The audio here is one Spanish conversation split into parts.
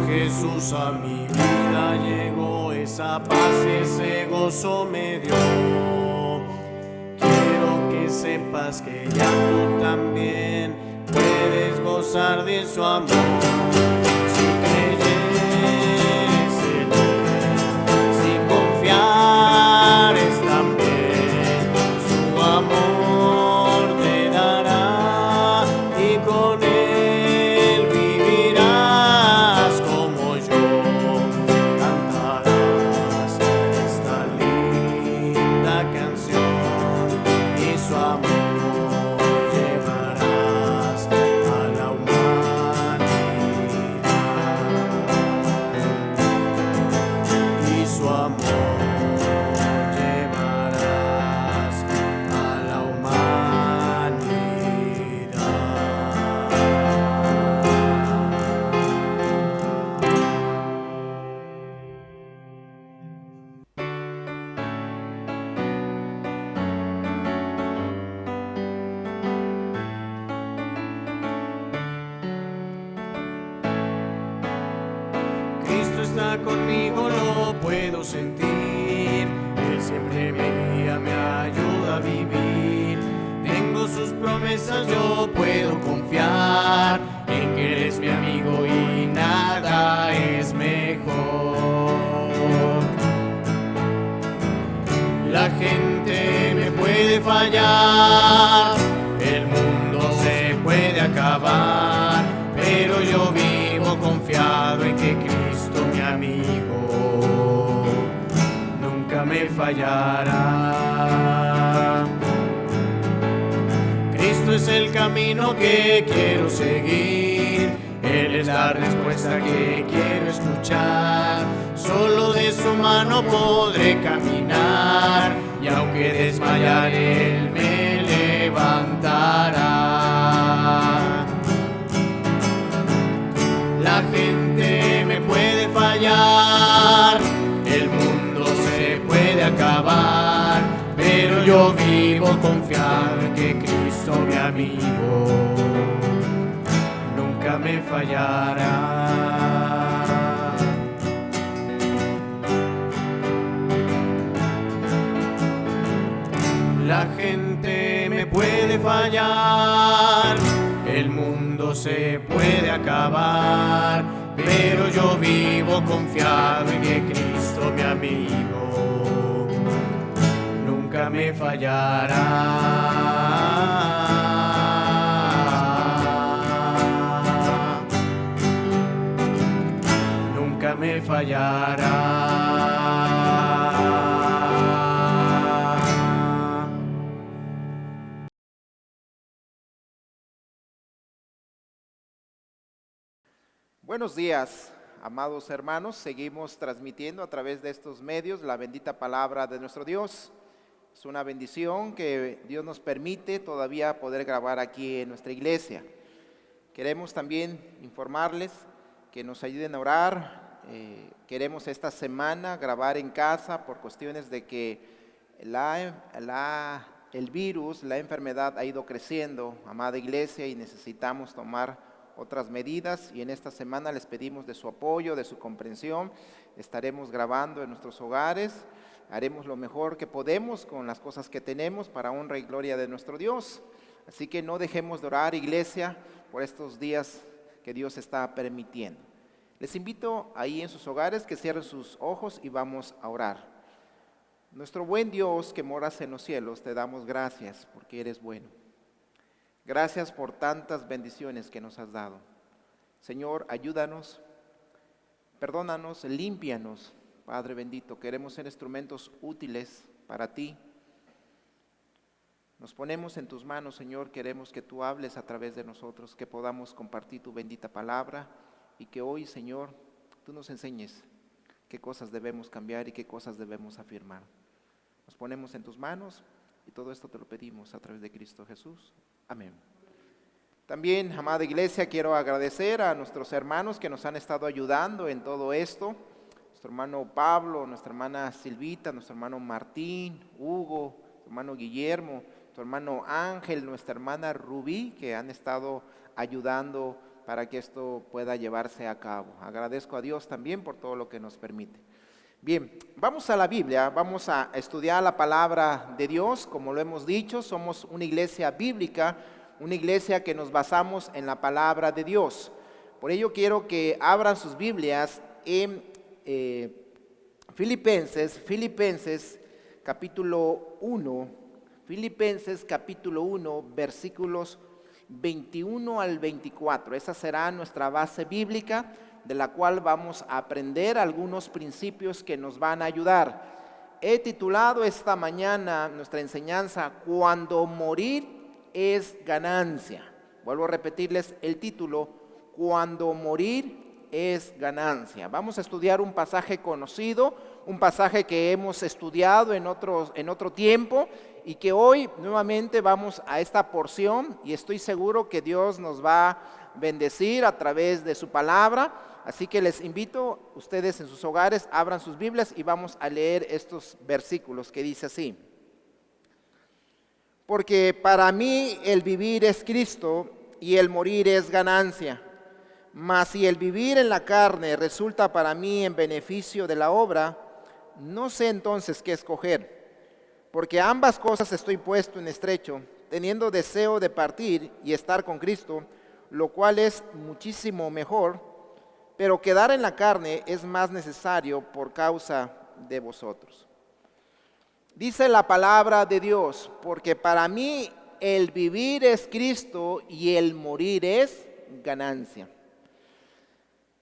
Jesús a mi vida llegó, esa paz, ese gozo me dio. Quiero que sepas que ya tú también puedes gozar de su amor. Si creyeres en Él, si confiares también, su amor te dará y con Él vivirás como yo. Cantarás esta linda canción y su amor llevarás a la humanidad. Y su amor llevarás a la humanidad. Cristo está conmigo, lo puedo sentir. Él siempre me guía, me ayuda a vivir. Tengo sus promesas, yo puedo confiar en que Él es mi amigo y nada es mejor. La gente me puede fallar, el mundo se puede acabar, pero yo vivo confiado en que Cristo, mi amigo, nunca me fallará. Cristo es el camino que quiero seguir, Él es la respuesta que quiero escuchar. Solo de su mano podré caminar, y aunque desmayar, Él me levantará. La gente me puede fallar, el mundo se puede acabar, pero yo vivo confiado en que Cristo, mi amigo, nunca me fallará. La gente me puede fallar, el mundo se puede acabar, pero yo vivo confiado en que Cristo, mi amigo, nunca me fallará. Nunca me fallará. Buenos días, amados hermanos. Seguimos transmitiendo a través de estos medios la bendita palabra de nuestro Dios. Es una bendición que Dios nos permite todavía poder grabar aquí en nuestra iglesia. Queremos también informarles que nos ayuden a orar. Queremos esta semana grabar en casa por cuestiones de que el virus, la enfermedad ha ido creciendo, amada iglesia, y necesitamos tomar otras medidas, y en esta semana les pedimos de su apoyo, de su comprensión. Estaremos grabando en nuestros hogares, haremos lo mejor que podemos con las cosas que tenemos para honra y gloria de nuestro Dios. Así que no dejemos de orar, iglesia, por estos días que Dios está permitiendo. Les invito ahí en sus hogares que cierren sus ojos y vamos a orar. Nuestro buen Dios que moras en los cielos, te damos gracias porque eres bueno. Gracias por tantas bendiciones que nos has dado. Señor, ayúdanos, perdónanos, límpianos, Padre bendito. Queremos ser instrumentos útiles para ti. Nos ponemos en tus manos, Señor. Queremos que tú hables a través de nosotros, que podamos compartir tu bendita palabra y que hoy, Señor, tú nos enseñes qué cosas debemos cambiar y qué cosas debemos afirmar. Nos ponemos en tus manos y todo esto te lo pedimos a través de Cristo Jesús. Amén. También, amada iglesia, quiero agradecer a nuestros hermanos que nos han estado ayudando en todo esto. Nuestro hermano Pablo, nuestra hermana Silvita, nuestro hermano Martín, Hugo, nuestro hermano Guillermo, nuestro hermano Ángel, nuestra hermana Rubí, que han estado ayudando para que esto pueda llevarse a cabo. Agradezco a Dios también por todo lo que nos permite. Bien, vamos a la Biblia, vamos a estudiar la palabra de Dios. Como lo hemos dicho, somos una iglesia bíblica, una iglesia que nos basamos en la palabra de Dios. Por ello quiero que abran sus Biblias en Filipenses capítulo 1, Filipenses capítulo 1, versículos 21 al 24. Esa será nuestra base bíblica, de la cual vamos a aprender algunos principios que nos van a ayudar. He titulado esta mañana nuestra enseñanza, Cuando morir es ganancia. Vuelvo a repetirles el título, Cuando morir es ganancia. Vamos a estudiar un pasaje conocido, un pasaje que hemos estudiado en otro tiempo y que hoy nuevamente vamos a esta porción y estoy seguro que Dios nos va a bendecir a través de su palabra. Así que les invito, ustedes en sus hogares, abran sus Biblias y vamos a leer estos versículos que dice así. Porque para mí el vivir es Cristo y el morir es ganancia. Mas si el vivir en la carne resulta para mí en beneficio de la obra, no sé entonces qué escoger. Porque ambas cosas estoy puesto en estrecho, teniendo deseo de partir y estar con Cristo, lo cual es muchísimo mejor. Pero quedar en la carne es más necesario por causa de vosotros. Dice la palabra de Dios, porque para mí el vivir es Cristo y el morir es ganancia.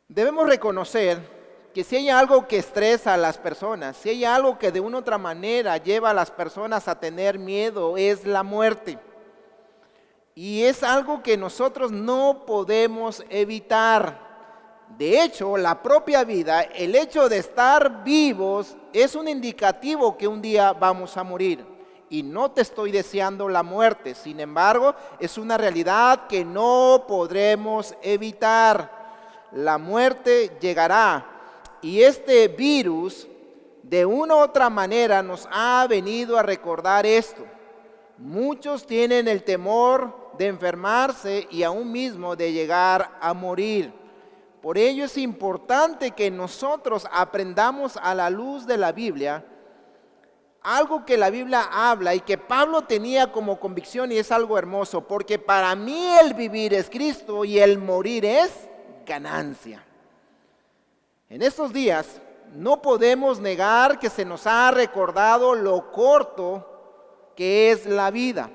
Debemos reconocer que si hay algo que estresa a las personas, si hay algo que de una u otra manera lleva a las personas a tener miedo, es la muerte. Y es algo que nosotros no podemos evitar. De hecho, la propia vida, el hecho de estar vivos, es un indicativo que un día vamos a morir. Y no te estoy deseando la muerte, sin embargo, es una realidad que no podremos evitar. La muerte llegará y este virus, de una u otra manera, nos ha venido a recordar esto. Muchos tienen el temor de enfermarse y aún mismo de llegar a morir. Por ello es importante que nosotros aprendamos a la luz de la Biblia algo que la Biblia habla y que Pablo tenía como convicción, y es algo hermoso, porque para mí el vivir es Cristo y el morir es ganancia. En estos días no podemos negar que se nos ha recordado lo corto que es la vida.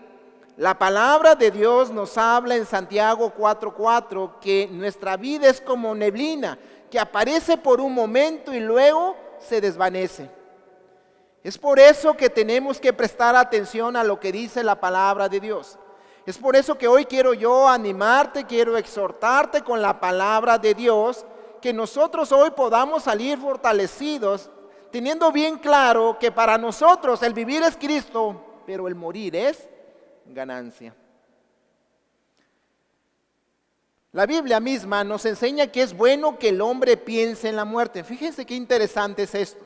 La palabra de Dios nos habla en Santiago 4:4 que nuestra vida es como neblina, que aparece por un momento y luego se desvanece. Es por eso que tenemos que prestar atención a lo que dice la palabra de Dios. Es por eso que hoy quiero yo animarte, quiero exhortarte con la palabra de Dios, que nosotros hoy podamos salir fortalecidos, teniendo bien claro que para nosotros el vivir es Cristo, pero el morir es ganancia. La Biblia misma nos enseña que es bueno que el hombre piense en la muerte. Fíjense qué interesante es esto.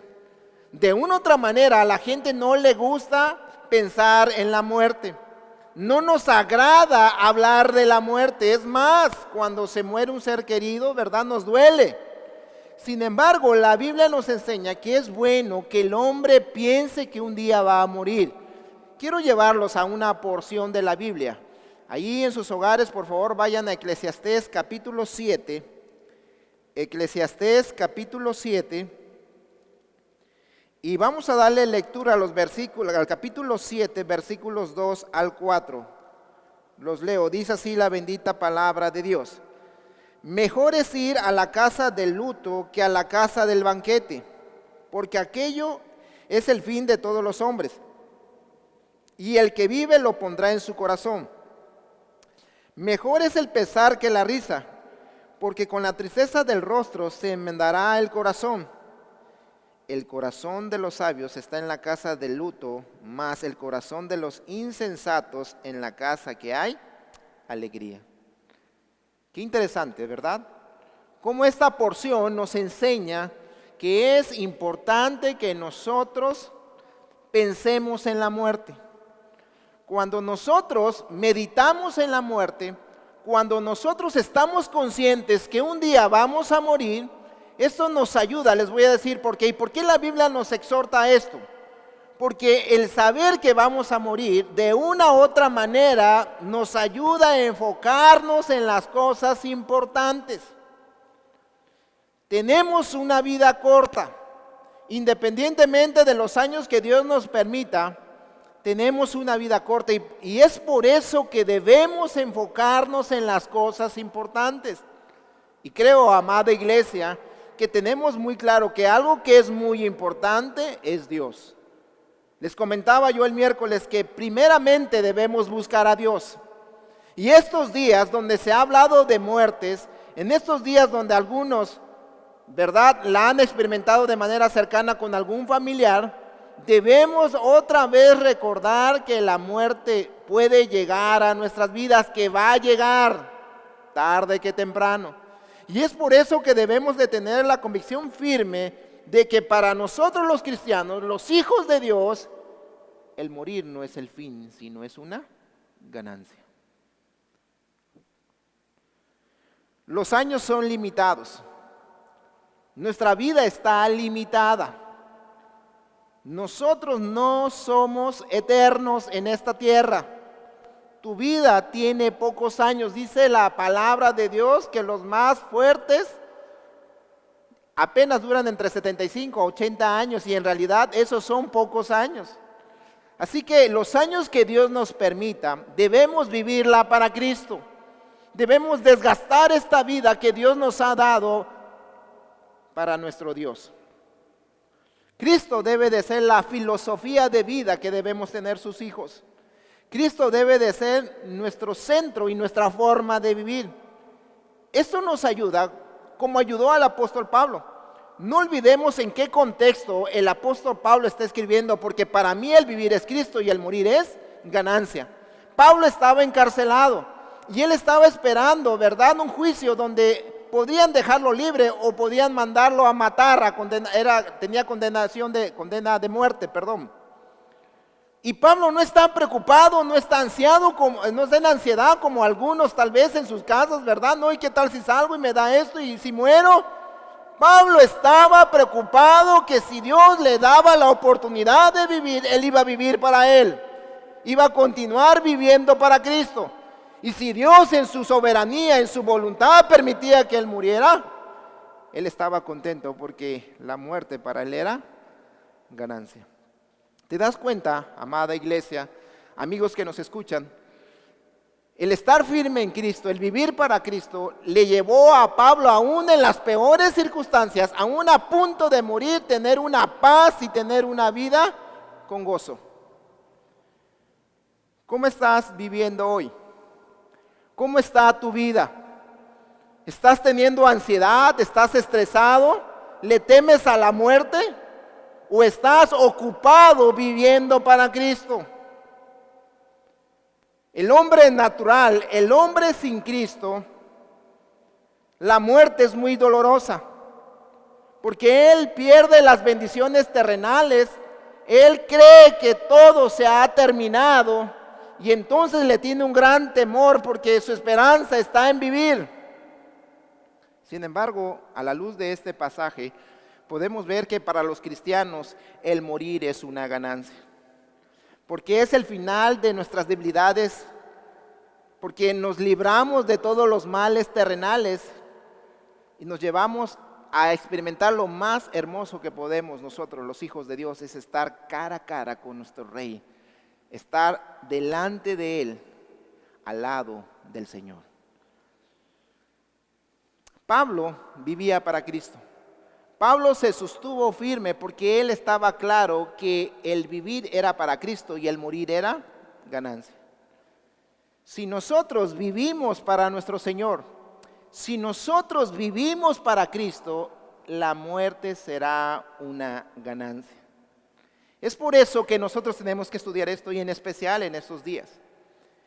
De una u otra manera a la gente no le gusta pensar en la muerte. No nos agrada hablar de la muerte. Es más, cuando se muere un ser querido, ¿verdad? Nos duele. Sin embargo, la Biblia nos enseña que es bueno que el hombre piense que un día va a morir. Quiero llevarlos a una porción de la Biblia. Ahí en sus hogares, por favor, vayan a Eclesiastés capítulo 7. Eclesiastés capítulo 7. Y vamos a darle lectura a los versículos, al capítulo 7, versículos 2 al 4. Los leo, dice así la bendita palabra de Dios. Mejor es ir a la casa del luto que a la casa del banquete, porque aquello es el fin de todos los hombres. Y el que vive lo pondrá en su corazón. Mejor es el pesar que la risa, porque con la tristeza del rostro se enmendará el corazón. El corazón de los sabios está en la casa del luto, mas el corazón de los insensatos en la casa que hay alegría. Qué interesante, ¿verdad? Cómo esta porción nos enseña que es importante que nosotros pensemos en la muerte. Cuando nosotros meditamos en la muerte, cuando nosotros estamos conscientes que un día vamos a morir, esto nos ayuda. Les voy a decir por qué. ¿Y por qué la Biblia nos exhorta a esto? Porque el saber que vamos a morir de una u otra manera nos ayuda a enfocarnos en las cosas importantes. Tenemos una vida corta, independientemente de los años que Dios nos permita, tenemos una vida corta y es por eso que debemos enfocarnos en las cosas importantes. Y creo, amada iglesia, que tenemos muy claro que algo que es muy importante es Dios. Les comentaba yo el miércoles que primeramente debemos buscar a Dios. Y estos días donde se ha hablado de muertes, en estos días donde algunos, ¿verdad?, la han experimentado de manera cercana con algún familiar, debemos otra vez recordar que la muerte puede llegar a nuestras vidas, que va a llegar tarde que temprano. Y es por eso que debemos de tener la convicción firme de que para nosotros los cristianos, los hijos de Dios, el morir no es el fin, sino es una ganancia. Los años son limitados. Nuestra vida está limitada. Nosotros no somos eternos en esta tierra. Tu vida tiene pocos años. Dice la palabra de Dios que los más fuertes apenas duran entre 75 a 80 años y en realidad esos son pocos años. Así que los años que Dios nos permita, debemos vivirla para Cristo. Debemos desgastar esta vida que Dios nos ha dado para nuestro Dios. Cristo debe de ser la filosofía de vida que debemos tener sus hijos. Cristo debe de ser nuestro centro y nuestra forma de vivir. Esto nos ayuda, como ayudó al apóstol Pablo. No olvidemos en qué contexto el apóstol Pablo está escribiendo, porque para mí el vivir es Cristo y el morir es ganancia. Pablo estaba encarcelado y él estaba esperando, ¿verdad?, un juicio donde podían dejarlo libre o podían mandarlo a matar, tenía condena de muerte, perdón. Y Pablo no está preocupado, no está ansiado, no está en ansiedad como algunos tal vez en sus casas, ¿verdad? No, ¿y qué tal si salgo y me da esto y si muero? Pablo estaba preocupado que si Dios le daba la oportunidad de vivir, él iba a vivir para él, iba a continuar viviendo para Cristo. Y si Dios en su soberanía, en su voluntad permitía que él muriera, él estaba contento porque la muerte para él era ganancia. ¿Te das cuenta, amada iglesia, amigos que nos escuchan? El estar firme en Cristo, el vivir para Cristo, le llevó a Pablo aún en las peores circunstancias, aún a punto de morir, tener una paz y tener una vida con gozo. ¿Cómo estás viviendo hoy? ¿Cómo está tu vida? ¿Estás teniendo ansiedad? ¿Estás estresado? ¿Le temes a la muerte? ¿O estás ocupado viviendo para Cristo? El hombre natural, el hombre sin Cristo, la muerte es muy dolorosa, porque él pierde las bendiciones terrenales, él cree que todo se ha terminado y entonces le tiene un gran temor porque su esperanza está en vivir. Sin embargo, a la luz de este pasaje, podemos ver que para los cristianos el morir es una ganancia. Porque es el final de nuestras debilidades, porque nos libramos de todos los males terrenales y nos llevamos a experimentar lo más hermoso que podemos nosotros, los hijos de Dios, es estar cara a cara con nuestro Rey, estar delante de Él, al lado del Señor. Pablo vivía para Cristo. Pablo se sostuvo firme porque él estaba claro que el vivir era para Cristo y el morir era ganancia. Si nosotros vivimos para nuestro Señor, si nosotros vivimos para Cristo, la muerte será una ganancia. Es por eso que nosotros tenemos que estudiar esto y en especial en estos días.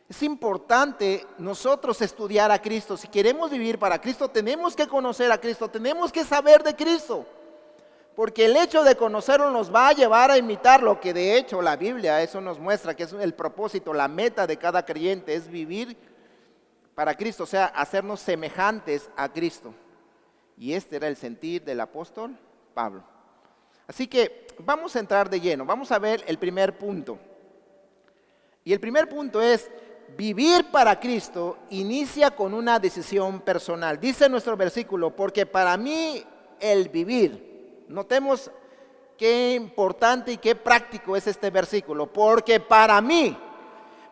Es importante nosotros estudiar a Cristo. Si queremos vivir para Cristo, tenemos que conocer a Cristo, tenemos que saber de Cristo. Porque el hecho de conocerlo nos va a llevar a imitarlo, que de hecho la Biblia eso nos muestra que es el propósito, la meta de cada creyente es vivir para Cristo, o sea, hacernos semejantes a Cristo. Y este era el sentir del apóstol Pablo. Así que vamos a entrar de lleno, vamos a ver el primer punto. Y el primer punto es, vivir para Cristo inicia con una decisión personal. Dice nuestro versículo, porque para mí el vivir, notemos qué importante y qué práctico es este versículo, porque para mí,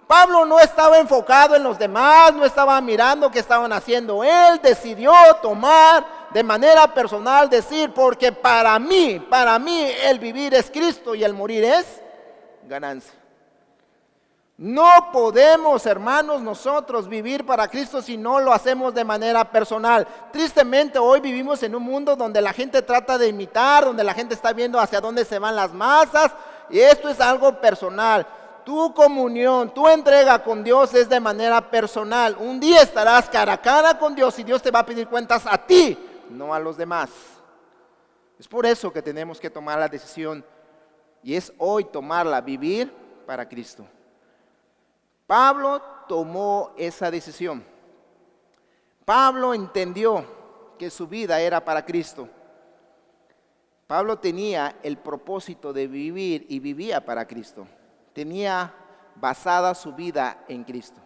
Pablo no estaba enfocado en los demás, no estaba mirando qué estaban haciendo. Él decidió tomar de manera personal, decir, porque para mí el vivir es Cristo y el morir es ganancia. No podemos, hermanos, nosotros vivir para Cristo si no lo hacemos de manera personal. Tristemente hoy vivimos en un mundo donde la gente trata de imitar, donde la gente está viendo hacia dónde se van las masas, y esto es algo personal. Tu comunión, tu entrega con Dios es de manera personal. Un día estarás cara a cara con Dios y Dios te va a pedir cuentas a ti, no a los demás. Es por eso que tenemos que tomar la decisión, y es hoy tomarla, vivir para Cristo. Pablo tomó esa decisión. Pablo entendió que su vida era para Cristo. Pablo tenía el propósito de vivir y vivía para Cristo. Tenía basada su vida en Cristo.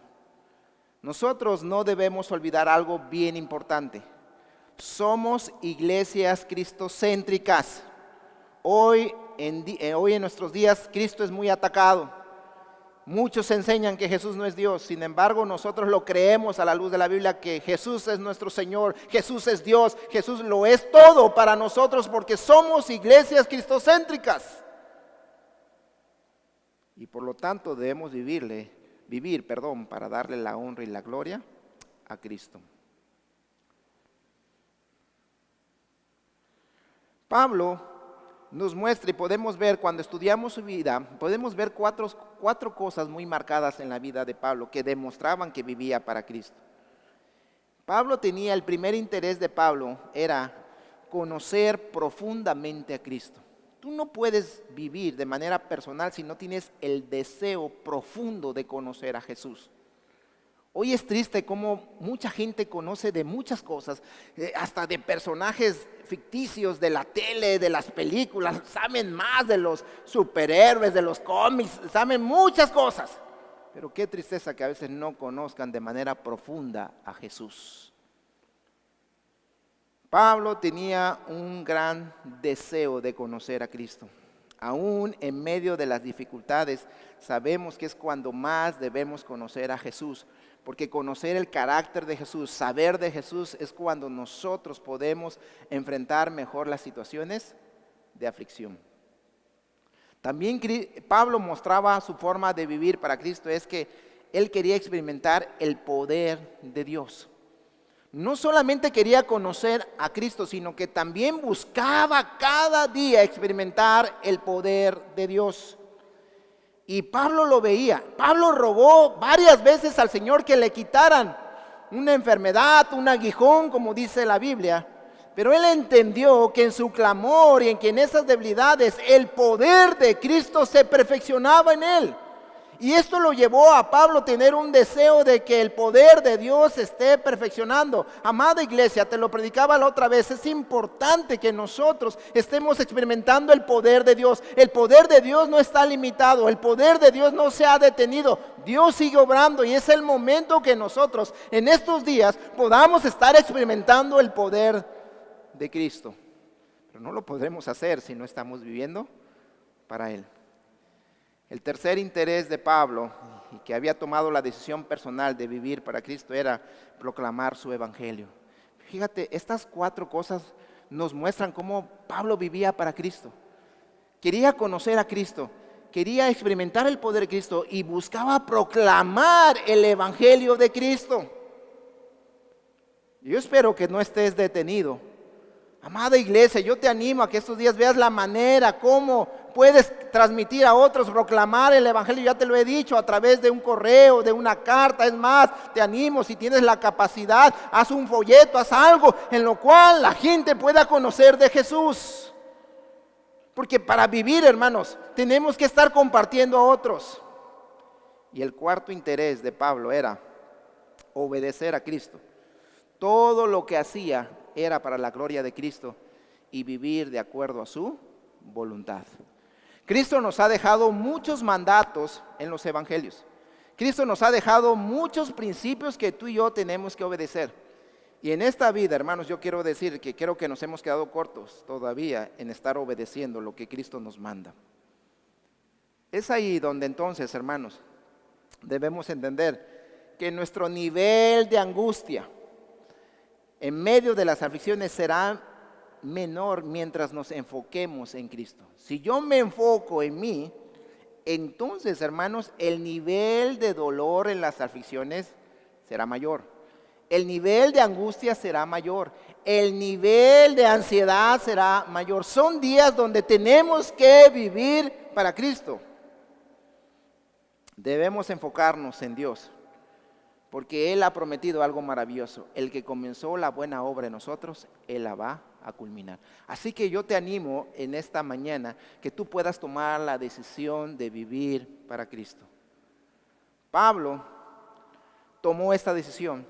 Nosotros no debemos olvidar algo bien importante. Somos iglesias cristocéntricas. Hoy en nuestros días Cristo es muy atacado. Muchos enseñan que Jesús no es Dios, sin embargo nosotros lo creemos a la luz de la Biblia, que Jesús es nuestro Señor, Jesús es Dios, Jesús lo es todo para nosotros porque somos iglesias cristocéntricas. Y por lo tanto debemos vivir para darle la honra y la gloria a Cristo. Pablo nos muestra, y podemos ver cuando estudiamos su vida, podemos ver cuatro cosas muy marcadas en la vida de Pablo que demostraban que vivía para Cristo. Pablo tenía, el primer interés de Pablo era conocer profundamente a Cristo. Tú no puedes vivir de manera personal si no tienes el deseo profundo de conocer a Jesús. Hoy es triste cómo mucha gente conoce de muchas cosas, hasta de personajes ficticios de la tele, de las películas, saben más de los superhéroes, de los cómics, saben muchas cosas. Pero qué tristeza que a veces no conozcan de manera profunda a Jesús. Pablo tenía un gran deseo de conocer a Cristo. Aún en medio de las dificultades, sabemos que es cuando más debemos conocer a Jesús. Porque conocer el carácter de Jesús, saber de Jesús, es cuando nosotros podemos enfrentar mejor las situaciones de aflicción. También Pablo mostraba su forma de vivir para Cristo, es que él quería experimentar el poder de Dios. No solamente quería conocer a Cristo, sino que también buscaba cada día experimentar el poder de Dios. Y Pablo lo veía. Pablo rogó varias veces al Señor que le quitaran una enfermedad, un aguijón, como dice la Biblia. Pero él entendió que en su clamor y en esas debilidades el poder de Cristo se perfeccionaba en él. Y esto lo llevó a Pablo a tener un deseo de que el poder de Dios se esté perfeccionando. Amada iglesia, te lo predicaba la otra vez, es importante que nosotros estemos experimentando el poder de Dios. El poder de Dios no está limitado, el poder de Dios no se ha detenido. Dios sigue obrando y es el momento que nosotros en estos días podamos estar experimentando el poder de Cristo. Pero no lo podremos hacer si no estamos viviendo para Él. El tercer interés de Pablo, y que había tomado la decisión personal de vivir para Cristo, era proclamar su evangelio. Fíjate, estas cuatro cosas nos muestran cómo Pablo vivía para Cristo. Quería conocer a Cristo, quería experimentar el poder de Cristo y buscaba proclamar el evangelio de Cristo. Yo espero que no estés detenido. Amada iglesia, yo te animo a que estos días veas la manera como puedes transmitir a otros, proclamar el evangelio. Ya te lo he dicho, a través de un correo, de una carta. Es más, te animo, si tienes la capacidad, haz un folleto, haz algo en lo cual la gente pueda conocer de Jesús. Porque para vivir, hermanos, tenemos que estar compartiendo a otros. Y el cuarto interés de Pablo era obedecer a Cristo. Todo lo que hacía era para la gloria de Cristo y vivir de acuerdo a su voluntad. Cristo nos ha dejado muchos mandatos en los evangelios. Cristo nos ha dejado muchos principios que tú y yo tenemos que obedecer. Y en esta vida, hermanos, yo quiero decir que creo que nos hemos quedado cortos todavía en estar obedeciendo lo que Cristo nos manda. Es ahí donde entonces, hermanos, debemos entender que nuestro nivel de angustia en medio de las aflicciones será menor mientras nos enfoquemos en Cristo. Si yo me enfoco en mí, entonces, hermanos, el nivel de dolor en las aflicciones será mayor. El nivel de angustia será mayor. El nivel de ansiedad será mayor. Son días donde tenemos que vivir para Cristo. Debemos enfocarnos en Dios, porque Él ha prometido algo maravilloso. El que comenzó la buena obra en nosotros, Él la va a culminar. Así que yo te animo en esta mañana que tú puedas tomar la decisión de vivir para Cristo. Pablo tomó esta decisión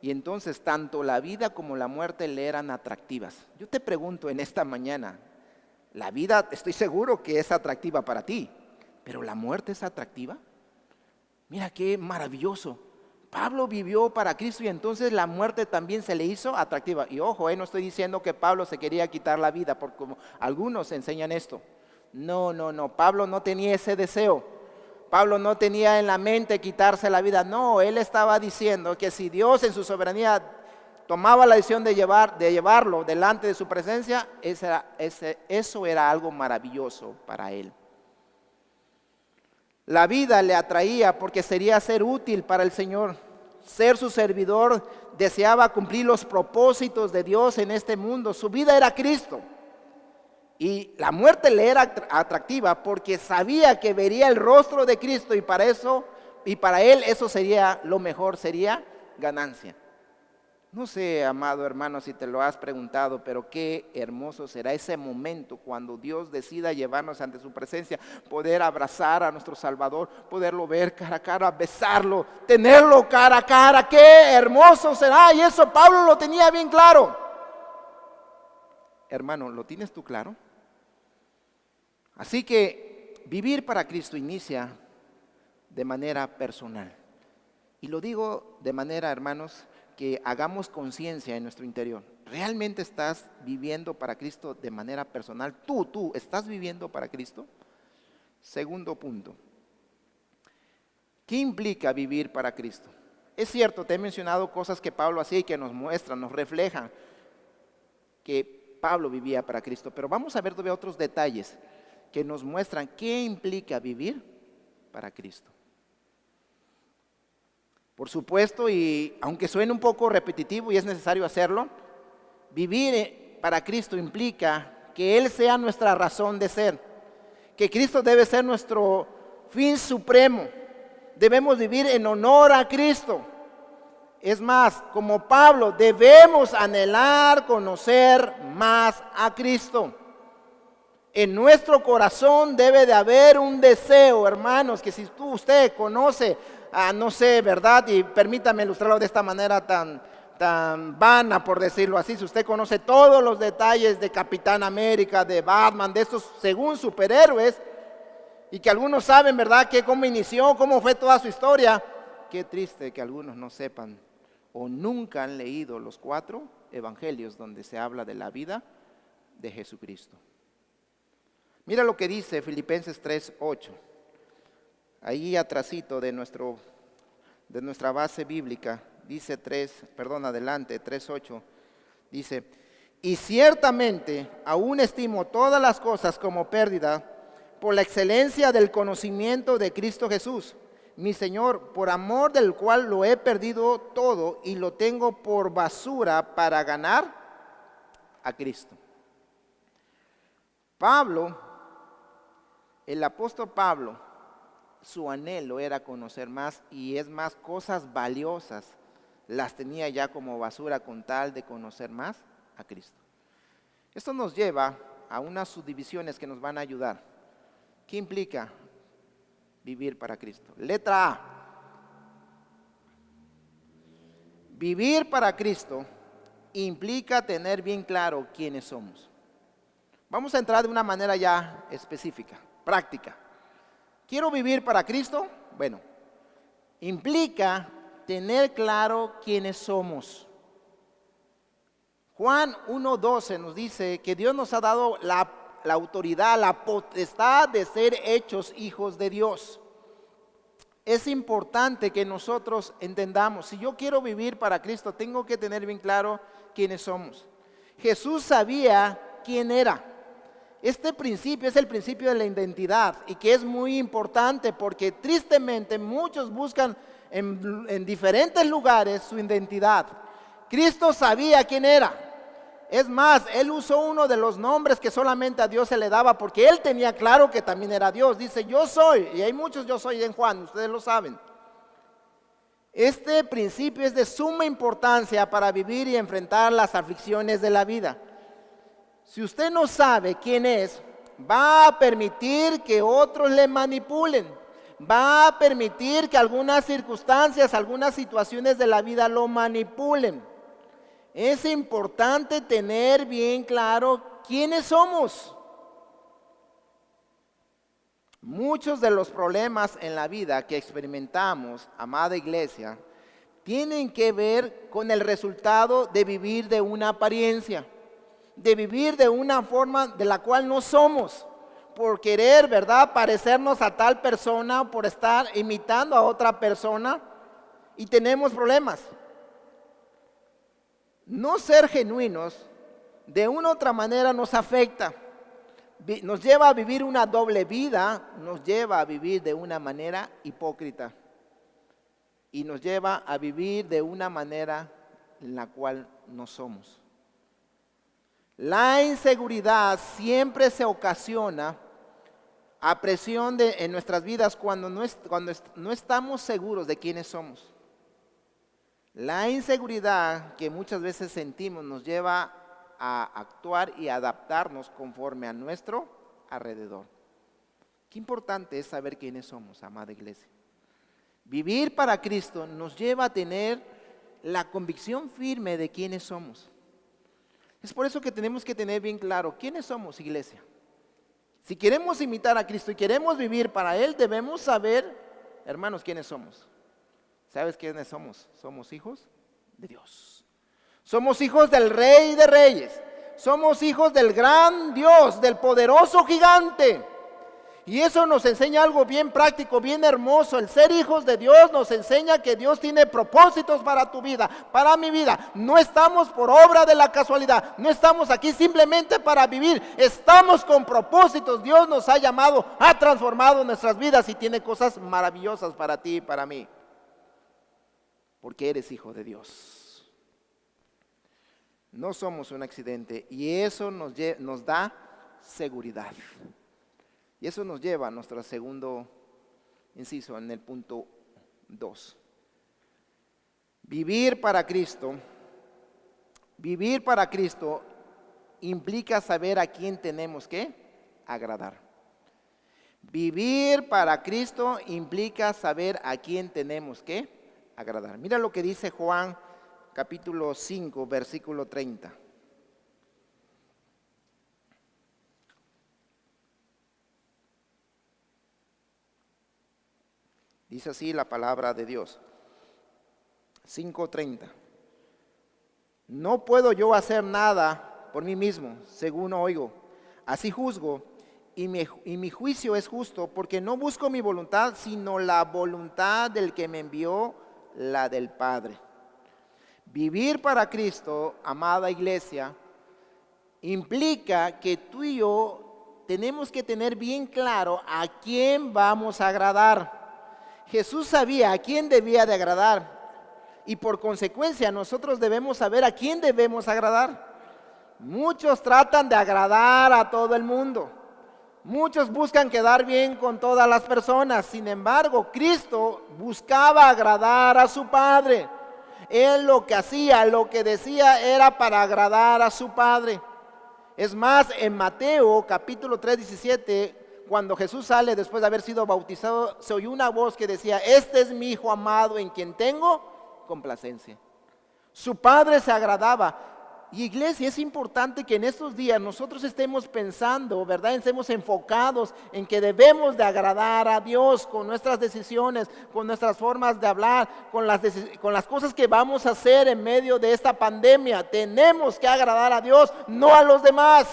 y entonces tanto la vida como la muerte le eran atractivas. Yo te pregunto en esta mañana, la vida estoy seguro que es atractiva para ti, pero ¿la muerte es atractiva? Mira qué maravilloso. Pablo vivió para Cristo y entonces la muerte también se le hizo atractiva. Y ojo, no estoy diciendo que Pablo se quería quitar la vida, porque como algunos enseñan esto. No, Pablo no tenía ese deseo. Pablo no tenía en la mente quitarse la vida. No, él estaba diciendo que si Dios en su soberanía tomaba la decisión de llevarlo delante de su presencia, eso era algo maravilloso para él. La vida le atraía porque sería ser útil para el Señor, ser su servidor, deseaba cumplir los propósitos de Dios en este mundo. Su vida era Cristo. Y la muerte le era atractiva porque sabía que vería el rostro de Cristo y para él eso sería lo mejor, sería ganancia. No sé, amado hermano, si te lo has preguntado, pero qué hermoso será ese momento cuando Dios decida llevarnos ante su presencia, poder abrazar a nuestro Salvador, poderlo ver cara a cara, besarlo, tenerlo cara a cara. Qué hermoso será, y eso Pablo lo tenía bien claro. Hermano, ¿lo tienes tú claro? Así que vivir para Cristo inicia de manera personal. Y lo digo de manera, hermanos, que hagamos conciencia en nuestro interior. ¿Realmente estás viviendo para Cristo de manera personal? ¿Tú estás viviendo para Cristo? Segundo punto. ¿Qué implica vivir para Cristo? Es cierto, te he mencionado cosas que Pablo hacía y que nos muestran, nos reflejan que Pablo vivía para Cristo. Pero vamos a ver todavía otros detalles que nos muestran qué implica vivir para Cristo. Por supuesto, y aunque suene un poco repetitivo y es necesario hacerlo, vivir para Cristo implica que Él sea nuestra razón de ser, que Cristo debe ser nuestro fin supremo. Debemos vivir en honor a Cristo. Es más, como Pablo, debemos anhelar conocer más a Cristo. En nuestro corazón debe de haber un deseo, hermanos, que si usted conoce, no sé, ¿verdad? Y permítame ilustrarlo de esta manera tan vana, por decirlo así. Si usted conoce todos los detalles de Capitán América, de Batman, de estos según superhéroes, y que algunos saben, ¿verdad?, que cómo inició, cómo fue toda su historia. Qué triste que algunos no sepan o nunca han leído los 4 evangelios donde se habla de la vida de Jesucristo. Mira lo que dice Filipenses 3:8. Ahí atrasito de nuestra base bíblica, dice 3:8, dice: y ciertamente aún estimo todas las cosas como pérdida por la excelencia del conocimiento de Cristo Jesús, mi Señor, por amor del cual lo he perdido todo y lo tengo por basura para ganar a Cristo. El apóstol Pablo, su anhelo era conocer más, y es más, cosas valiosas las tenía ya como basura con tal de conocer más a Cristo. Esto nos lleva a unas subdivisiones que nos van a ayudar. ¿Qué implica vivir para Cristo? Letra A. Vivir para Cristo implica tener bien claro quiénes somos. Vamos a entrar de una manera ya específica, práctica. ¿Quiero vivir para Cristo? Bueno, implica tener claro quiénes somos. Juan 1:12 nos dice que Dios nos ha dado la autoridad, la potestad de ser hechos hijos de Dios. Es importante que nosotros entendamos, si yo quiero vivir para Cristo, tengo que tener bien claro quiénes somos. Jesús sabía quién era. Este principio es el principio de la identidad y que es muy importante porque tristemente muchos buscan en diferentes lugares su identidad. Cristo sabía quién era. Es más, Él usó uno de los nombres que solamente a Dios se le daba porque Él tenía claro que también era Dios. Dice, yo soy, y hay muchos yo soy en Juan, ustedes lo saben. Este principio es de suma importancia para vivir y enfrentar las aflicciones de la vida. Si usted no sabe quién es, va a permitir que otros le manipulen. Va a permitir que algunas circunstancias, algunas situaciones de la vida lo manipulen. Es importante tener bien claro quiénes somos. Muchos de los problemas en la vida que experimentamos, amada iglesia, tienen que ver con el resultado de vivir de una apariencia, de vivir de una forma de la cual no somos, por querer, ¿verdad?, parecernos a tal persona, por estar imitando a otra persona, y tenemos problemas. No ser genuinos de una u otra manera nos afecta, nos lleva a vivir una doble vida, nos lleva a vivir de una manera hipócrita y nos lleva a vivir de una manera en la cual no somos. La inseguridad siempre se ocasiona a presión en nuestras vidas cuando no estamos seguros de quiénes somos. La inseguridad que muchas veces sentimos nos lleva a actuar y adaptarnos conforme a nuestro alrededor. Qué importante es saber quiénes somos, amada iglesia. Vivir para Cristo nos lleva a tener la convicción firme de quiénes somos. Es por eso que tenemos que tener bien claro quiénes somos, iglesia. Si queremos imitar a Cristo y queremos vivir para Él, debemos saber, hermanos, quiénes somos. ¿Sabes quiénes somos? Somos hijos de Dios. Somos hijos del Rey de Reyes. Somos hijos del gran Dios, del poderoso gigante. Y eso nos enseña algo bien práctico, bien hermoso. El ser hijos de Dios nos enseña que Dios tiene propósitos para tu vida, para mi vida. No estamos por obra de la casualidad. No estamos aquí simplemente para vivir. Estamos con propósitos. Dios nos ha llamado, ha transformado nuestras vidas y tiene cosas maravillosas para ti y para mí. Porque eres hijo de Dios. No somos un accidente y eso nos da seguridad. Y eso nos lleva a nuestro segundo inciso en el punto 2. Vivir para Cristo implica saber a quién tenemos que agradar. Vivir para Cristo implica saber a quién tenemos que agradar. Mira lo que dice Juan capítulo 5, versículo 30. Dice así la palabra de Dios. 5:30. No puedo yo hacer nada por mí mismo, según oigo. Así juzgo, y mi juicio es justo, porque no busco mi voluntad, sino la voluntad del que me envió, la del Padre. Vivir para Cristo, amada iglesia, implica que tú y yo tenemos que tener bien claro a quién vamos a agradar. Jesús sabía a quién debía de agradar y por consecuencia nosotros debemos saber a quién debemos agradar. Muchos tratan de agradar a todo el mundo. Muchos buscan quedar bien con todas las personas. Sin embargo, Cristo buscaba agradar a su Padre. Él lo que hacía, lo que decía era para agradar a su Padre. Es más, en Mateo capítulo 3:17, cuando Jesús sale después de haber sido bautizado, se oyó una voz que decía: este es mi Hijo amado en quien tengo complacencia. Su padre se agradaba. Y iglesia, es importante que en estos días nosotros estemos pensando, ¿verdad? Estemos enfocados en que debemos de agradar a Dios con nuestras decisiones, con nuestras formas de hablar, con las cosas que vamos a hacer en medio de esta pandemia. Tenemos que agradar a Dios, no a los demás.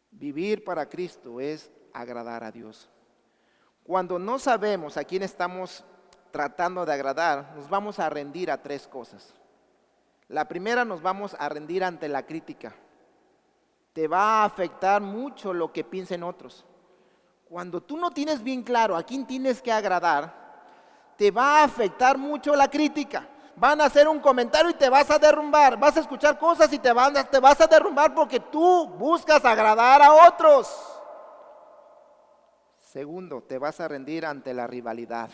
Vivir para Cristo es agradar a Dios. Cuando no sabemos a quién estamos tratando de agradar, nos vamos a rendir a 3 cosas. La primera, nos vamos a rendir ante la crítica. Te va a afectar mucho lo que piensen otros. Cuando tú no tienes bien claro a quién tienes que agradar, te va a afectar mucho la crítica. Van a hacer un comentario y te vas a derrumbar. Vas a escuchar cosas y te vas a derrumbar porque tú buscas agradar a otros. Segundo, te vas a rendir ante la rivalidad.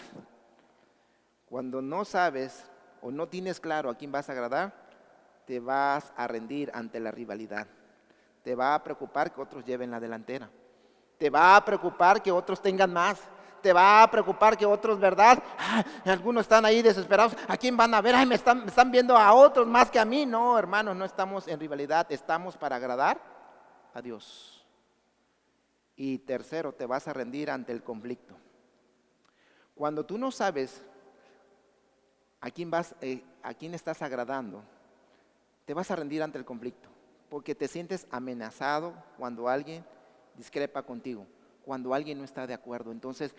Cuando no sabes o no tienes claro a quién vas a agradar, te vas a rendir ante la rivalidad. Te va a preocupar que otros lleven la delantera. Te va a preocupar que otros tengan más. Te va a preocupar que otros, ¿verdad? Algunos están ahí desesperados. ¿A quién van a ver? Me están viendo a otros más que a mí. No, hermanos, no estamos en rivalidad. Estamos para agradar a Dios. Y tercero, te vas a rendir ante el conflicto. Cuando tú no sabes a quién estás agradando, te vas a rendir ante el conflicto, porque te sientes amenazado cuando alguien discrepa contigo, cuando alguien no está de acuerdo. Entonces,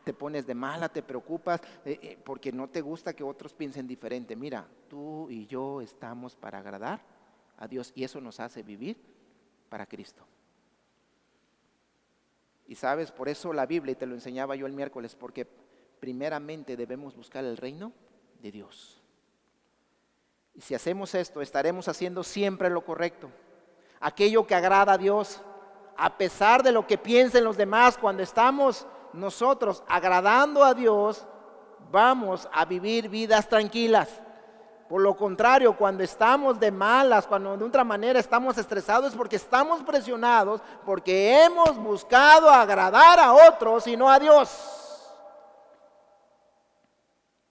te pones de mala, te preocupas, porque no te gusta que otros piensen diferente. Mira, tú y yo estamos para agradar a Dios y eso nos hace vivir para Cristo. Y sabes, por eso la Biblia, y te lo enseñaba yo el miércoles, porque primeramente debemos buscar el reino de Dios. Y si hacemos esto, estaremos haciendo siempre lo correcto, aquello que agrada a Dios, a pesar de lo que piensen los demás. Cuando estamos nosotros agradando a Dios, vamos a vivir vidas tranquilas. Por lo contrario, cuando estamos de malas, cuando de otra manera estamos estresados, es porque estamos presionados, porque hemos buscado agradar a otros y no a Dios.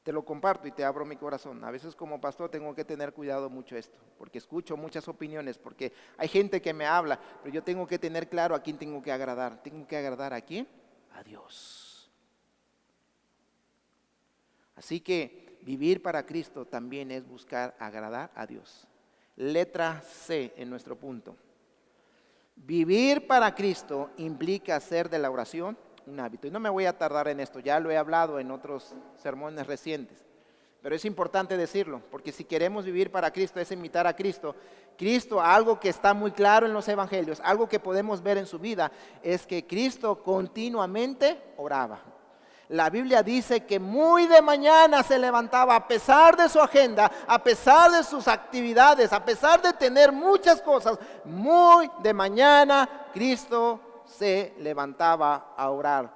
Te lo comparto y te abro mi corazón. A veces como pastor tengo que tener cuidado mucho esto, porque escucho muchas opiniones, porque hay gente que me habla, pero yo tengo que tener claro a quién tengo que agradar. ¿Tengo que agradar a quién? A Dios. Así que vivir para Cristo también es buscar agradar a Dios. Letra C en nuestro punto. Vivir para Cristo implica hacer de la oración un hábito. Y no me voy a tardar en esto, ya lo he hablado en otros sermones recientes. Pero es importante decirlo, porque si queremos vivir para Cristo es imitar a Cristo. Cristo, algo que está muy claro en los evangelios, algo que podemos ver en su vida, es que Cristo continuamente oraba. La Biblia dice que muy de mañana se levantaba, a pesar de su agenda, a pesar de sus actividades, a pesar de tener muchas cosas, muy de mañana Cristo se levantaba a orar.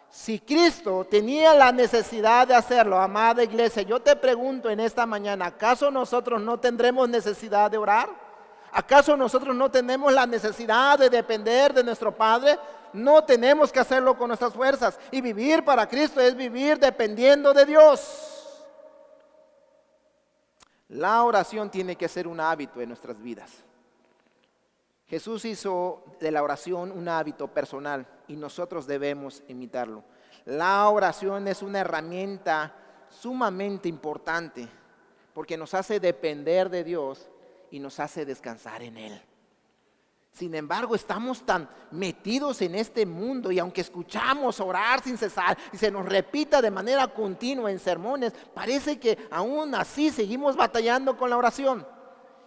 Si Cristo tenía la necesidad de hacerlo, amada iglesia, yo te pregunto en esta mañana, ¿acaso nosotros no tendremos necesidad de orar? ¿Acaso nosotros no tenemos la necesidad de depender de nuestro Padre? No tenemos que hacerlo con nuestras fuerzas. Y vivir para Cristo es vivir dependiendo de Dios. La oración tiene que ser un hábito en nuestras vidas. Jesús hizo de la oración un hábito personal y nosotros debemos imitarlo. La oración es una herramienta sumamente importante porque nos hace depender de Dios y nos hace descansar en Él. Sin embargo, estamos tan metidos en este mundo y aunque escuchamos orar sin cesar y se nos repita de manera continua en sermones, parece que aún así seguimos batallando con la oración.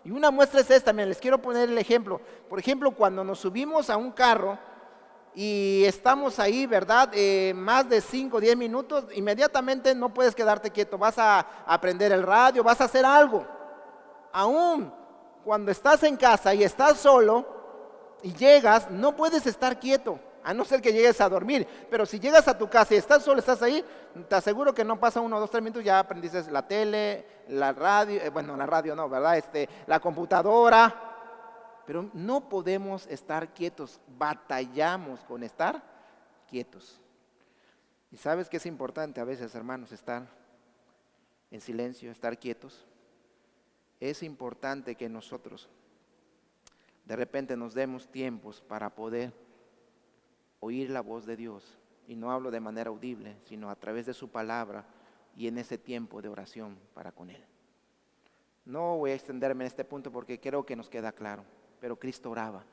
Y una muestra es esta, les quiero poner el ejemplo. Por ejemplo, cuando nos subimos a un carro y estamos ahí, ¿verdad? Más de 5 o 10 minutos, inmediatamente no puedes quedarte quieto, vas a aprender el radio, vas a hacer algo. Aún cuando estás en casa y estás solo y llegas, no puedes estar quieto, a no ser que llegues a dormir. Pero si llegas a tu casa y estás solo, estás ahí, te aseguro que no pasa 1, 2, 3 minutos, ya aprendiste la tele, la radio, la radio no, ¿verdad? La computadora. Pero no podemos estar quietos, batallamos con estar quietos. Y sabes que es importante a veces, hermanos, estar en silencio, estar quietos. Es importante que nosotros de repente nos demos tiempos para poder oír la voz de Dios. Y no hablo de manera audible, sino a través de su palabra y en ese tiempo de oración para con Él. No voy a extenderme en este punto porque creo que nos queda claro, pero Cristo oraba.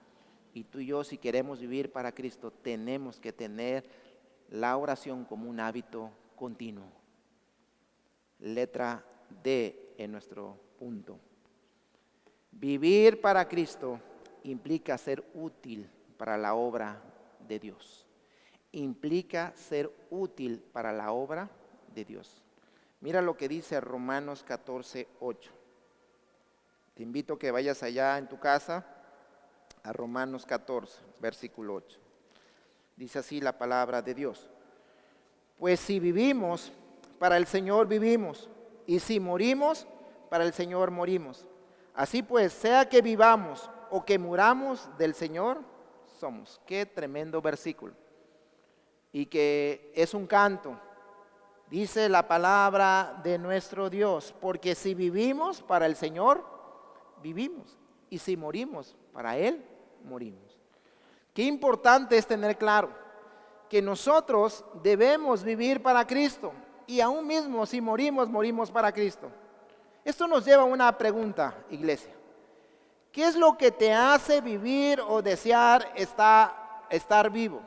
Y tú y yo, si queremos vivir para Cristo, tenemos que tener la oración como un hábito continuo. Letra D en nuestro punto. Vivir para Cristo implica ser útil para la obra de Dios. Implica ser útil para la obra de Dios. Mira lo que dice Romanos 14:8. Te invito a que vayas allá en tu casa a Romanos 14, versículo 8. Dice así la palabra de Dios. Pues si vivimos, para el Señor vivimos, y si morimos, para el Señor morimos. Así pues, sea que vivamos o que muramos, del Señor somos. Qué tremendo versículo. Y que es un canto. Dice la palabra de nuestro Dios, porque si vivimos, para el Señor vivimos, y si morimos, para Él morimos. Qué importante es tener claro que nosotros debemos vivir para Cristo, y aún mismo si morimos, morimos para Cristo. Esto nos lleva a una pregunta, iglesia. ¿Qué es lo que te hace vivir o desear estar vivo?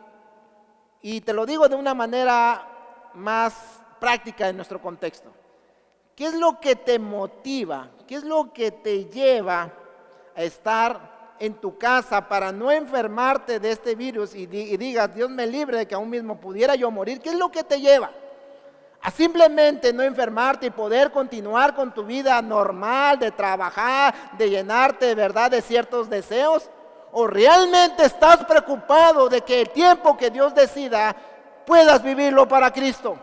Y te lo digo de una manera más práctica en nuestro contexto. ¿Qué es lo que te motiva? ¿Qué es lo que te lleva a estar en tu casa para no enfermarte de este virus y digas, Dios me libre de que aún mismo pudiera yo morir? ¿Qué es lo que te lleva a simplemente no enfermarte y poder continuar con tu vida normal, de trabajar, de llenarte de verdad de ciertos deseos? ¿O realmente estás preocupado de que el tiempo que Dios decida puedas vivirlo para Cristo,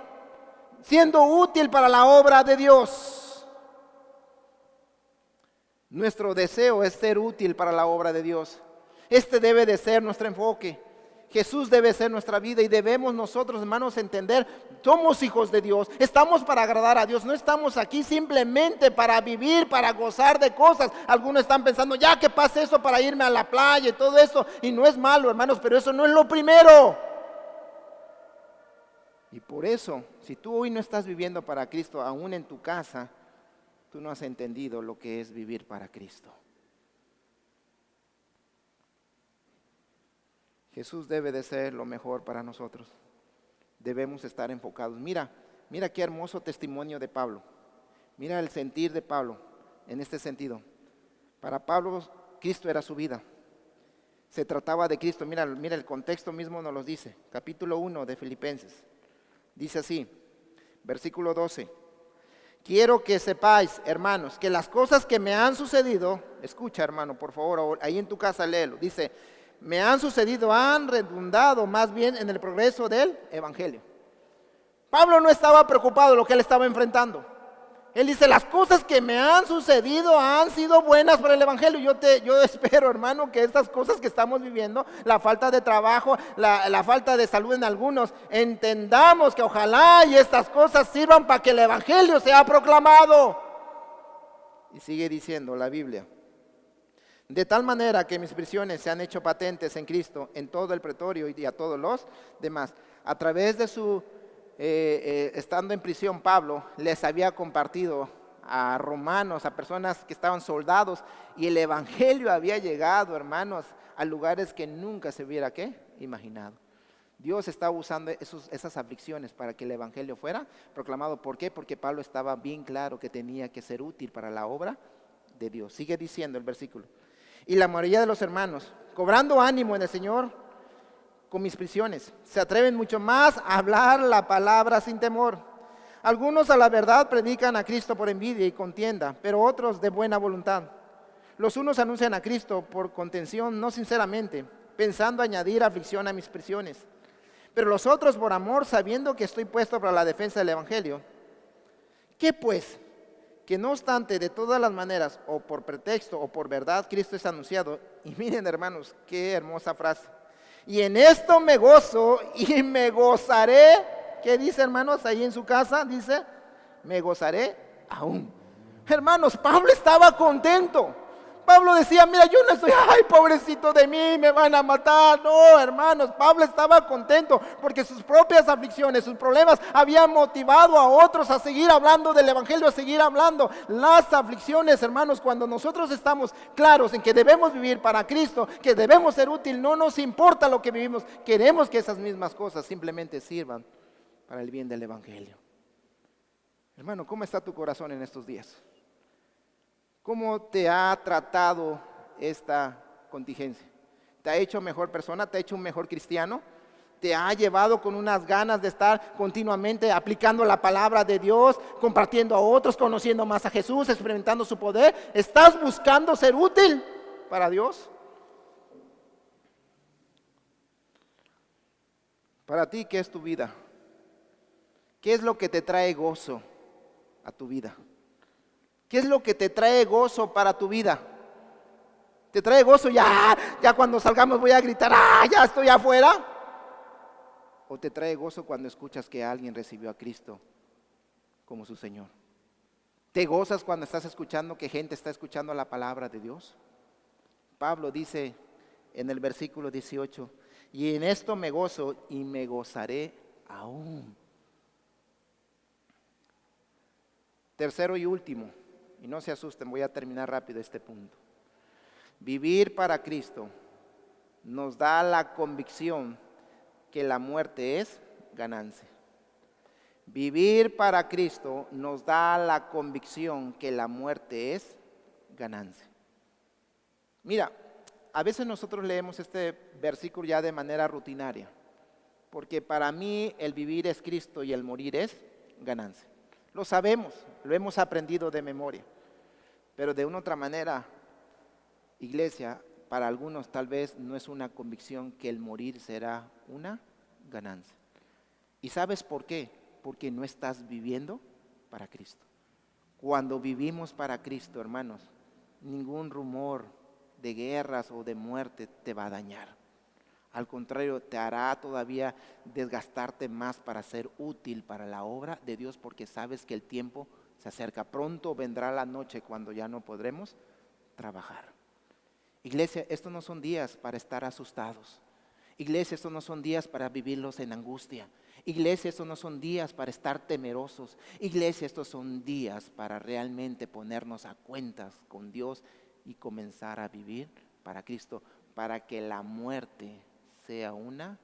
siendo útil para la obra de Dios? Nuestro deseo es ser útil para la obra de Dios. Este debe de ser nuestro enfoque. Jesús debe ser nuestra vida y debemos nosotros, hermanos, entender, somos hijos de Dios, estamos para agradar a Dios, no estamos aquí simplemente para vivir, para gozar de cosas. Algunos están pensando, ya que pase eso para irme a la playa y todo eso, y no es malo, hermanos, pero eso no es lo primero. Y por eso, si tú hoy no estás viviendo para Cristo, aún en tu casa, tú no has entendido lo que es vivir para Cristo. Jesús debe de ser lo mejor para nosotros. Debemos estar enfocados. Mira qué hermoso testimonio de Pablo. Mira el sentir de Pablo en este sentido. Para Pablo, Cristo era su vida. Se trataba de Cristo. Mira el contexto mismo nos lo dice. Capítulo 1 de Filipenses. Dice así, versículo 12. Quiero que sepáis, hermanos, que las cosas que me han sucedido, escucha, hermano, por favor, ahí en tu casa léelo. Dice, me han sucedido, han redundado más bien en el progreso del evangelio. Pablo no estaba preocupado de lo que él estaba enfrentando. Él dice, las cosas que me han sucedido han sido buenas para el evangelio. Yo espero, hermano, que estas cosas que estamos viviendo, la falta de trabajo, la falta de salud en algunos, entendamos que ojalá y estas cosas sirvan para que el evangelio sea proclamado. Y sigue diciendo la Biblia. De tal manera que mis prisiones se han hecho patentes en Cristo, en todo el pretorio y a todos los demás. A través de su, estando en prisión, Pablo les había compartido a romanos, a personas que estaban soldados, y el evangelio había llegado, hermanos, a lugares que nunca se hubiera imaginado. Dios estaba usando esas aflicciones para que el evangelio fuera proclamado. ¿Por qué? Porque Pablo estaba bien claro que tenía que ser útil para la obra de Dios. Sigue diciendo el versículo. Y la mayoría de los hermanos, cobrando ánimo en el Señor con mis prisiones, se atreven mucho más a hablar la palabra sin temor. Algunos a la verdad predican a Cristo por envidia y contienda, pero otros de buena voluntad. Los unos anuncian a Cristo por contención, no sinceramente, pensando añadir aflicción a mis prisiones. Pero los otros por amor, sabiendo que estoy puesto para la defensa del evangelio. ¿Qué pues? Que no obstante, de todas las maneras, o por pretexto o por verdad, Cristo es anunciado. Y miren, hermanos, qué hermosa frase. Y en esto me gozo y me gozaré. ¿Qué dice, hermanos, ahí en su casa? Dice, me gozaré aún. Hermanos, Pablo estaba contento. Pablo decía, mira, yo no estoy, ay, pobrecito de mí, me van a matar. No, hermanos, Pablo estaba contento porque sus propias aflicciones, sus problemas habían motivado a otros a seguir hablando del evangelio, a seguir hablando. Las aflicciones, hermanos, cuando nosotros estamos claros en que debemos vivir para Cristo, que debemos ser útil, no nos importa lo que vivimos, queremos que esas mismas cosas simplemente sirvan para el bien del evangelio. Hermano, ¿cómo está tu corazón en estos días? ¿Cómo te ha tratado esta contingencia? ¿Te ha hecho mejor persona? ¿Te ha hecho un mejor cristiano? ¿Te ha llevado con unas ganas de estar continuamente aplicando la palabra de Dios, compartiendo a otros, conociendo más a Jesús, experimentando su poder? ¿Estás buscando ser útil para Dios? Para ti, ¿qué es tu vida? ¿Qué es lo que te trae gozo a tu vida? ¿Qué es lo que te trae gozo para tu vida? ¿Te trae gozo ya cuando salgamos voy a gritar, ya estoy afuera? ¿O te trae gozo cuando escuchas que alguien recibió a Cristo como su Señor? ¿Te gozas cuando estás escuchando que gente está escuchando la palabra de Dios? Pablo dice en el versículo 18, y en esto me gozo y me gozaré aún. Tercero y último, y no se asusten, voy a terminar rápido este punto. Vivir para Cristo nos da la convicción que la muerte es ganancia. Vivir para Cristo nos da la convicción que la muerte es ganancia. Mira, a veces nosotros leemos este versículo ya de manera rutinaria, porque para mí el vivir es Cristo y el morir es ganancia. Lo sabemos, lo hemos aprendido de memoria, pero de una otra manera, iglesia, para algunos tal vez no es una convicción que el morir será una ganancia. ¿Y sabes por qué? Porque no estás viviendo para Cristo. Cuando vivimos para Cristo, hermanos, ningún rumor de guerras o de muerte te va a dañar. Al contrario, te hará todavía desgastarte más para ser útil para la obra de Dios, porque sabes que el tiempo se acerca. Pronto vendrá la noche cuando ya no podremos trabajar. Iglesia, estos no son días para estar asustados. Iglesia, estos no son días para vivirlos en angustia. Iglesia, estos no son días para estar temerosos. Iglesia, estos son días para realmente ponernos a cuentas con Dios y comenzar a vivir para Cristo, para que la muerte sea una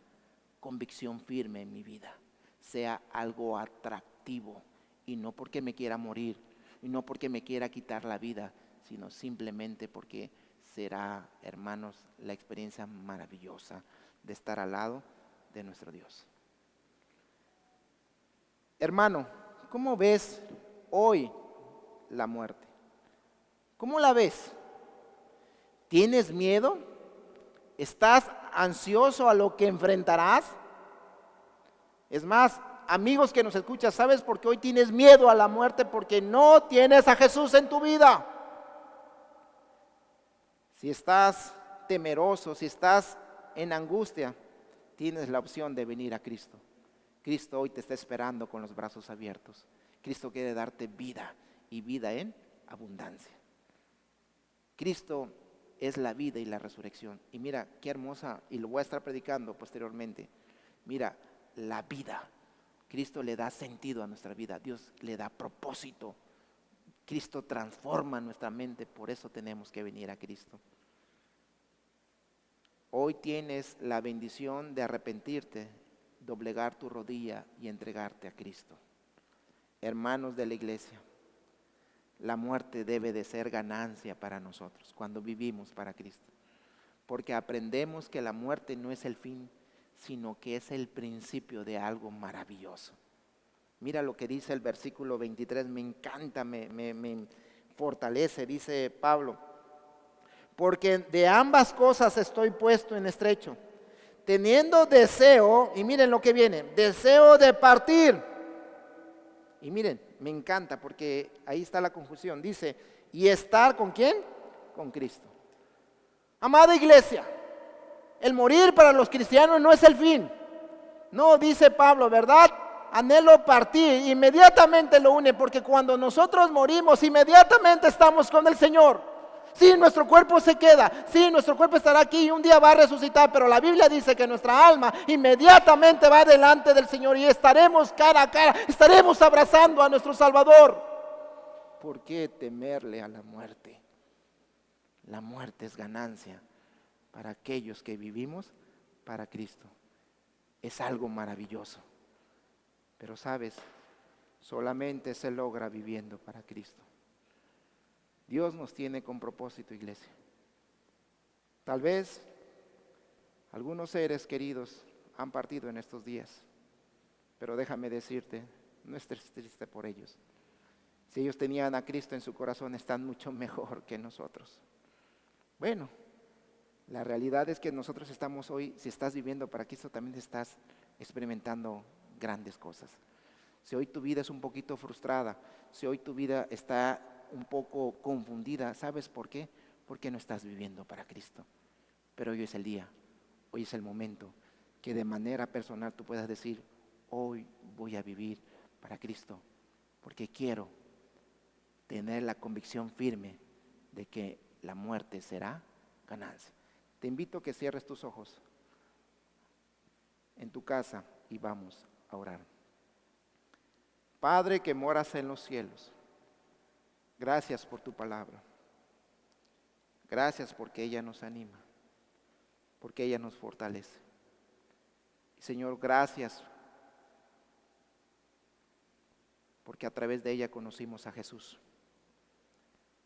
convicción firme en mi vida, sea algo atractivo, y no porque me quiera morir, y no porque me quiera quitar la vida, sino simplemente porque será, hermanos, la experiencia maravillosa de estar al lado de nuestro Dios. Hermano, ¿cómo ves hoy la muerte? ¿Cómo la ves? ¿Tienes miedo? ¿Estás ansioso a lo que enfrentarás? Es más, amigos que nos escuchan, ¿sabes por qué hoy tienes miedo a la muerte? Porque no tienes a Jesús en tu vida. Si estás temeroso, si estás en angustia, tienes la opción de venir a Cristo. Cristo hoy te está esperando con los brazos abiertos. Cristo quiere darte vida y vida en abundancia. Cristo es la vida y la resurrección. Y mira, qué hermosa, y lo voy a estar predicando posteriormente. Mira, la vida. Cristo le da sentido a nuestra vida. Dios le da propósito. Cristo transforma nuestra mente, por eso tenemos que venir a Cristo. Hoy tienes la bendición de arrepentirte, doblegar tu rodilla y entregarte a Cristo. Hermanos de la iglesia, la muerte debe de ser ganancia para nosotros cuando vivimos para Cristo, porque aprendemos que la muerte no es el fin, sino que es el principio de algo maravilloso. Mira lo que dice el versículo 23, me encanta, me fortalece, dice Pablo, porque de ambas cosas estoy puesto en estrecho, teniendo deseo, y miren lo que viene, deseo de partir. Y miren, me encanta porque ahí está la confusión. Dice, ¿y estar con quién? Con Cristo. Amada iglesia, el morir para los cristianos no es el fin. No, dice Pablo, ¿verdad? anhelo partir, inmediatamente lo une, porque cuando nosotros morimos, inmediatamente estamos con el Señor. Sí, nuestro cuerpo se queda, sí, nuestro cuerpo estará aquí y un día va a resucitar, pero la Biblia dice que nuestra alma inmediatamente va delante del Señor y estaremos cara a cara, estaremos abrazando a nuestro Salvador. ¿Por qué temerle a la muerte? La muerte es ganancia para aquellos que vivimos para Cristo. Es algo maravilloso, pero sabes, solamente se logra viviendo para Cristo. Dios nos tiene con propósito, iglesia. Tal vez algunos seres queridos han partido en estos días, pero déjame decirte, no estés triste por ellos. Si ellos tenían a Cristo en su corazón, están mucho mejor que nosotros. Bueno, la realidad es que nosotros estamos hoy, si estás viviendo para Cristo, también estás experimentando grandes cosas. Si hoy tu vida es un poquito frustrada, si hoy tu vida está un poco confundida, ¿sabes por qué? Porque no estás viviendo para Cristo. Pero hoy es el día, hoy es el momento que de manera personal tú puedas decir, hoy voy a vivir para Cristo, porque quiero tener la convicción firme de que la muerte será ganancia. Te invito a que cierres tus ojos en tu casa y vamos a orar. Padre que moras en los cielos, gracias por tu palabra. Gracias porque ella nos anima, porque ella nos fortalece. Señor, gracias porque a través de ella conocimos a Jesús.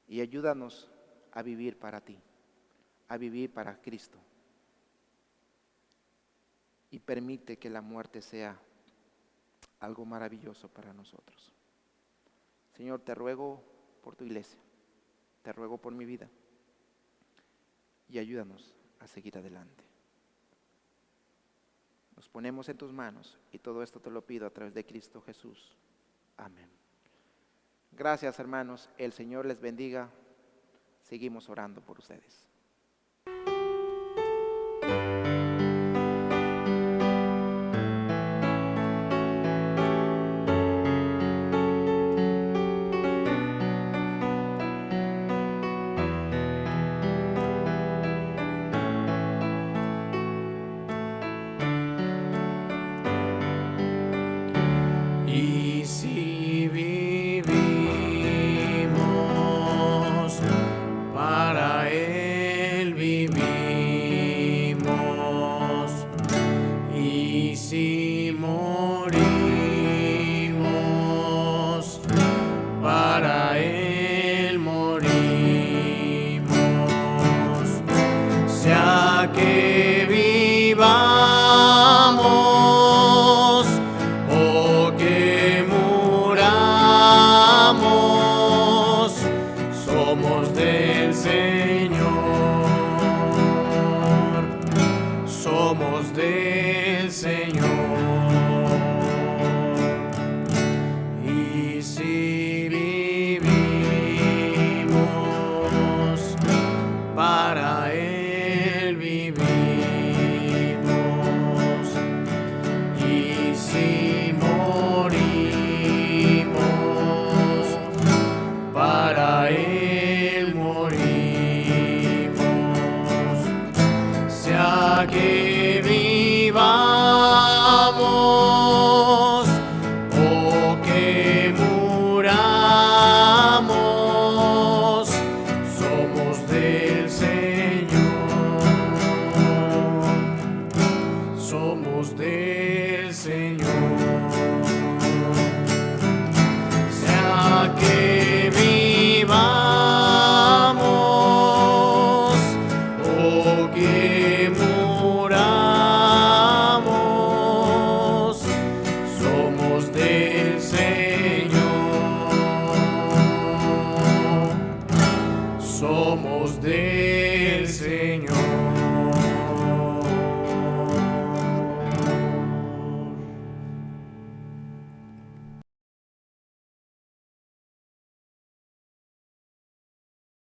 Y ayúdanos a vivir para ti, a vivir para Cristo. Y permite que la muerte sea algo maravilloso para nosotros. Señor, te ruego por tu iglesia, te ruego por mi vida y ayúdanos a seguir adelante. Nos ponemos en tus manos y todo esto te lo pido a través de Cristo Jesús. Amén. Gracias, hermanos, el Señor les bendiga. Seguimos orando por ustedes. Y si vivimos, para Él vivimos. Y si morimos, para Él morimos. Sea que vivamos o que muramos, somos del Señor, somos del Señor. Y si vivimos, para Él vivimos. Y si morimos, para Él morimos. Sea que